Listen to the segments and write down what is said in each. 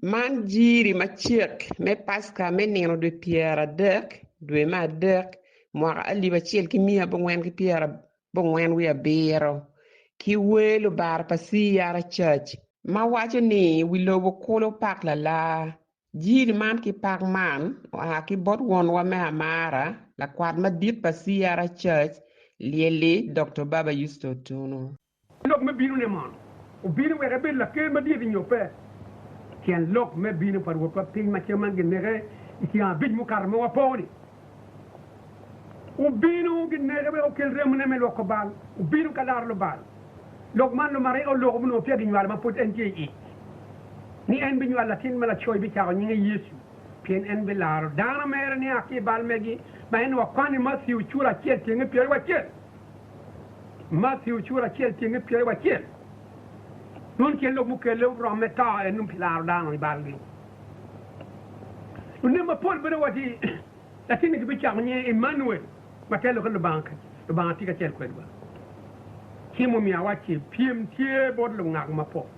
Man jiri ma chirk me paska me neno de piera dek dwe ma dek mwaka aliba chiel ki mia bongwen ki piera bongwen wi abiro ki welo bar pasi yara church ma wacho ni wilobo kulo pak la jiri man ki pak man ki bot won wa me amara la kwad ma dit pasi yara church lieli Dr. Baba Yusto Otunnu. Lok me bino ne man o bino we rebe la ke ma dit nyope Tyen lok me bino par wo ping ma cheman genere iki a big mu karmo wa poni o bino genere be o kel remne me lok bal o bino kadar lo bal lok man lo mare o lok mu no pe Nywalo ma pot NJE ni en bi Nywalo tin mala choy bi taw ni Yecu pien en be laro dana mere ni akki bal megi ba en wa kwani Matthew chura kel tinga pe wa kel Matthew chura kel tinga pe wa kel non che lo mu che lo prometta e non pilaro dano i balli non ne ma pol bene wati la tini che bicchiamo ni Emmanuel ma che lo che lo banca tica c'è quel ba chi mo mi awachi piem tie bod lo ngak ma po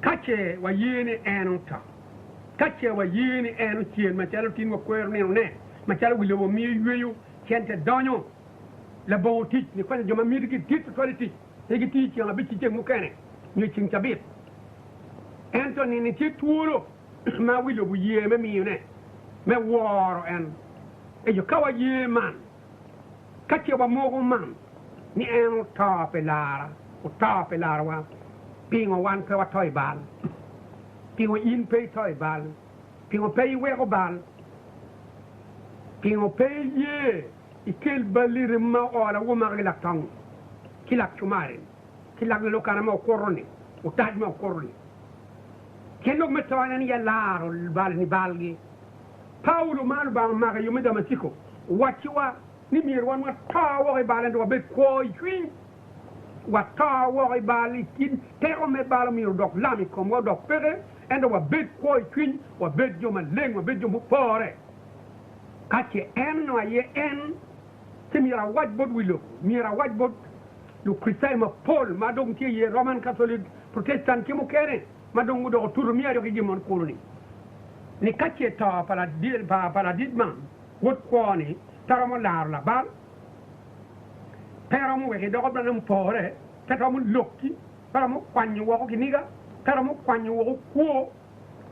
kache wa yene enota kache wa yene eno tien ma che lo tin wa kwer ne ne ma che lo wi lo mi yeyu kente donyo la bonti ni kwa joma mi di tit quality egi ti ci nga bici ci mu kene ñu ci tabit Anthony ni ci tuuro ma wilo bu yeme mi ne me woro en e jo kawa ye man kacce ba mogo man ni en tape lara o tape lara wa pingo wan ka wa toy bal pingo in pay toy bal pingo pay we ko bal pingo pay ye ikel balir ma ola wo ma la tang kilak chumare kilak lo kana mo koroni o taj mo koroni kendo metwana ni yalaro bal ni balgi Paulo man ba ma ga yumi da matiko wachiwa ni mirwan wa tawo e balen do be ko yui wa tawo e bali kin te o me balo mi dok lami ko mo dok pere endo wa be ko yui wa be joma leng wa be jomu pore kache en no ye en te mira waj bod wilo mira waj bod le Christian ma Paul ma dong ti ye Roman Catholic Protestant ki mo kere ma dong do tour mi ari ki mon koloni ni kache ta para paradigma wot ko ni taramo lar la bal peramo we do ko nam pore taramo lokki taramo kwanyu wo ko niga taramo kwanyu wo ko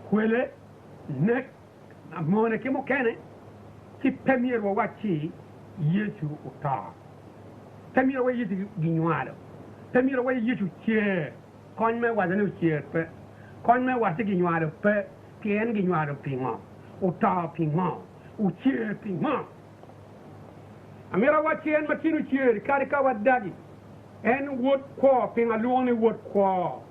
kwele nek amone ki mo kene ki premier wo wachi Yecu uta Tamira way yitu Nywalo Tamira way yitu C.E.R kon me wadanu C.E.R pe kon me wati Nywalo pe Tyen Nywalo pingo uta pingo u C.E.R pingo amira wa Tyen matinu C.E.R kari ka wadagi en wot ko pinga luoni wot ko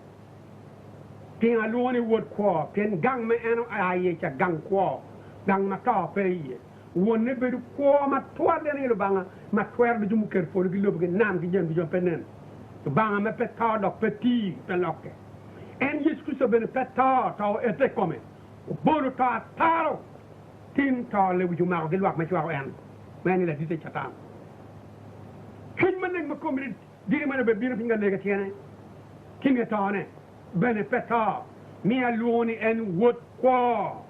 pinga luoni wot ko pin gang me eno aye cha gang ko gang ma ta pe ye wonne be ko ma toade ni lo banga ma twer du mu ker fo gi lob ge nam gi jëm bi jom penen to banga me peta do petit peloke en Yecu so ben peta ta ete come o boro ta taro tin ta le bu ma gi lwak ma ci wax en meni la dite chatan kin man nek ma ko mi diri ma be bino finga lega tiene kin ta ne ben peta mi aluni en wot ko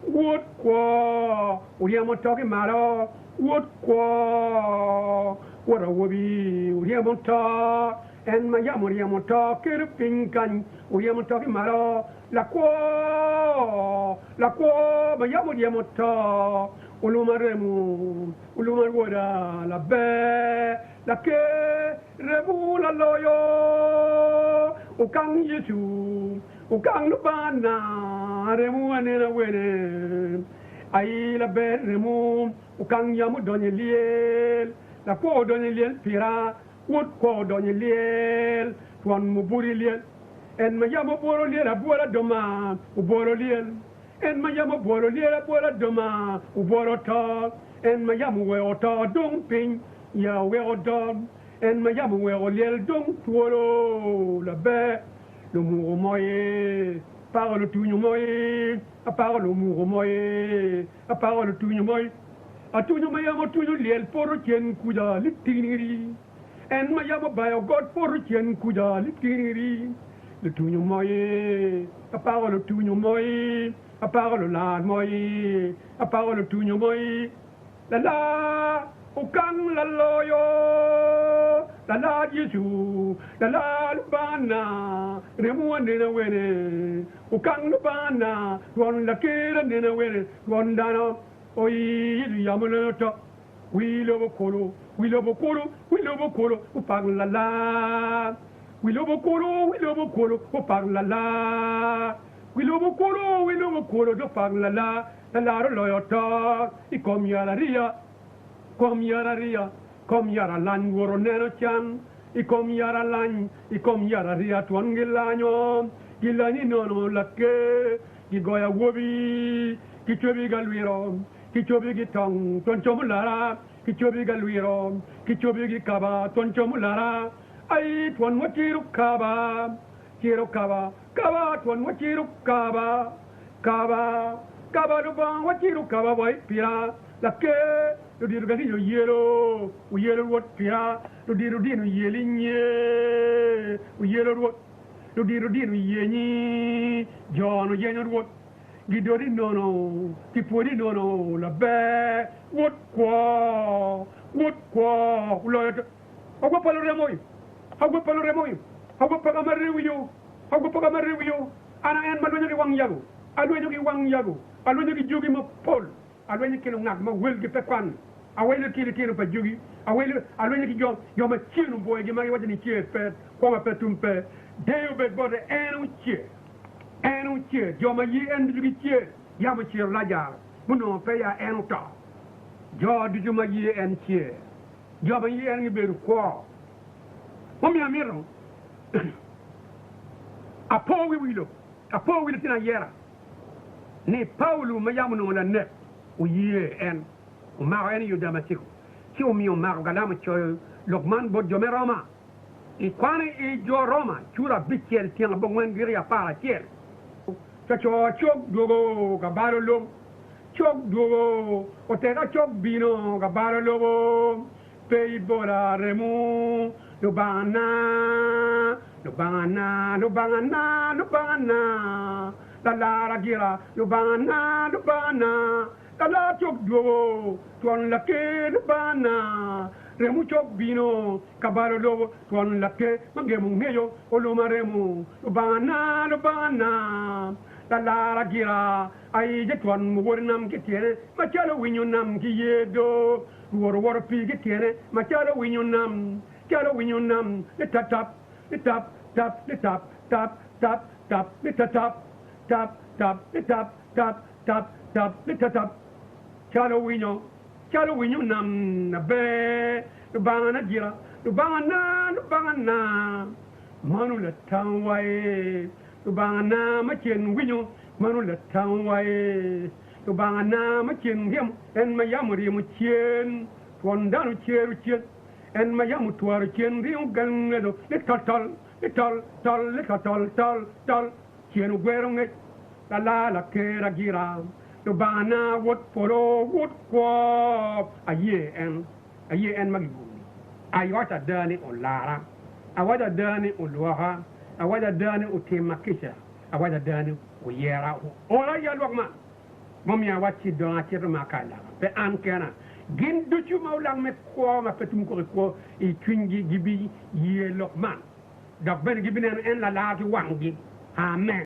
wood qua, uriamo talking malo, wood qua, what a wobby, uriamo talk, and my yamuriamo talk, pinkan, uriamo talking malo, la qua, my yamuriamo talk, ulumaremu, ulumarwada, la be, la ke, rebu la loyo, ukang Yecu, ukang lubana, remu anena wene, ai la be remu, ukang yamu donye liel, la ko donye liel pira, wot ko donye liel, tuan muburi liel, en ma yamu boro liel abora doma, uboro liel, en ma yamu boro liel abora doma, uboro ta, en ma yamu we ota dong ping, ya we odog, en ma yamu we liel dong tuolo, la be, le mouro moye, parole tout moye, a parole mouro moye, a parole tout moye, a tout moye mo tout liel pour Tyen kuda litiniri, en ma yamo bayo God pour Tyen kuda litiniri, le tuñu moy a parole le tuñu moy a parole la moy a parole le tuñu moy la ukang la loyo la Yecu la lubana remu ndena wene ukang lubana won la kera ndena wene won dano oyi yamulo to wilo bokolo upang la wilo bokolo upang la wilo bokolo do pang la loyo to ikom yara lan woro neno chan ikom yara ria tuan gilanyo gilani nono lakke gigoya wobi kichobi galwiro kichobi gitong ton chomulara kichobi galwiro kichobi gikaba ton chomulara ai tuan wachiru kaba tuan wachiru kaba do bang wachiru kaba boy pira lakke do diru gadi yo yelo wot pira do diru dinu yelinye yelo wot do diru dinu yenyi jono yenyo wot gidori nono tipori nono la be wot kwa uloyo agwa palo remoy agwa paga mariwiyo ana en malwenyo ki wang yago alwenyo ki jogi ma pol alwenyo ki ngak ma welgi pekwan awele kiri pa jogi alwenyo ki yo ma chinu boy gi ma wadi ni chie pet ko ma petumpe deyo be bode enu chie jo ma yi en jogi chie ya ma chie laja muno pe ya enu ta jo du ma yi en chie jo ma yi en ngi beru ko momi amiro apo wilo tina yera ni Paulo ma yamu no la ne o yie en o ma en yo damasiko si o mio ma galama cho lokman bo jo meroma e quane e jo Roma chura bicchier tiena bo ngwen giri a para tier chok dogo gabaro lo chok dogo o te ga chok bino gabaro lo pei bola remu lo bana la ragira lo bana la chok dogo tuan la ke lo bana remu chok bino kabalo lo tuan la ke mangemu meyo o lo maremu lo bana la ragira ai je tuan mu wornam ke tiene ma chalo winyo nam ki yedo wor pi ke tiene ma chalo winyo nam le tap chalo winyo nam na be bana gira bana manu le tanwai bana ma chen winyo manu le tanwai bana ma chen yam en ma yamuri mu chen fondanu cheru chen en ma yamu tuar chen riu gannedo le tol chen guerunge la kera gira bana wot polo wot kwa aye en magibuni ayota dani o lara awada dani o luha awada dani o temakisha awada dani o yera ora ya lokma momia wati don akira makala pe ankena gin duchu maulang me ko ma petum ko e twingi gibi ye lokman dak ben gibinen en la lati wangi amen